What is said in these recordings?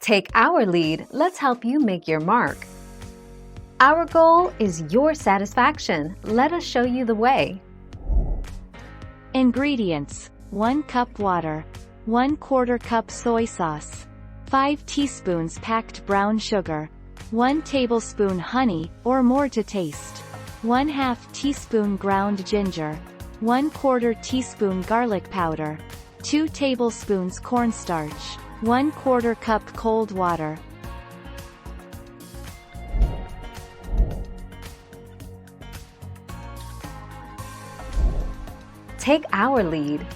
Take our lead, let's help you make your mark. Our goal is your satisfaction. Let us show you the way. Ingredients: 1 cup water, 1/4 cup soy sauce, 5 teaspoons packed brown sugar, 1 tablespoon honey, or more to taste, 1/2 teaspoon ground ginger, 1/4 teaspoon garlic powder, 2 tablespoons cornstarch, 1/4 cup cold water. Take our lead.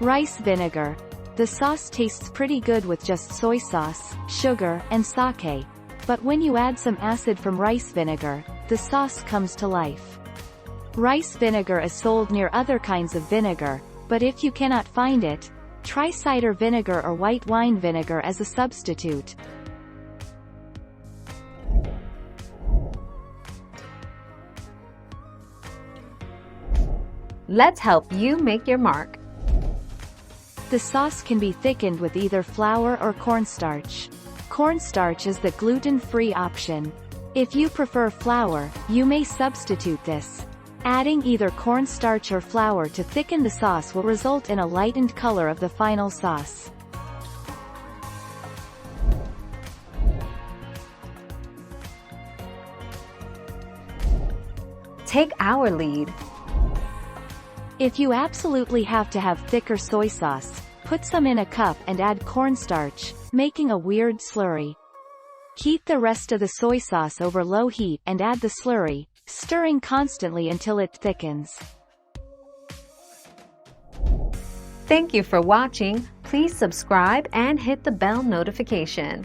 Rice vinegar. The sauce tastes pretty good with just soy sauce, sugar, and sake, but when you add some acid from rice vinegar, the sauce comes to life. Rice vinegar is sold near other kinds of vinegar, but if you cannot find it, try cider vinegar or white wine vinegar as a substitute. Let's help you make your mark. The sauce can be thickened with either flour or cornstarch. Cornstarch is the gluten-free option. If you prefer flour, you may substitute this. Adding either cornstarch or flour to thicken the sauce will result in a lightened color of the final sauce. Take our lead. If you absolutely have to have thicker soy sauce, put some in a cup and add cornstarch, making a weird slurry. Heat the rest of the soy sauce over low heat and add the slurry, stirring constantly until it thickens. Thank you for watching. Please subscribe and hit the bell notification.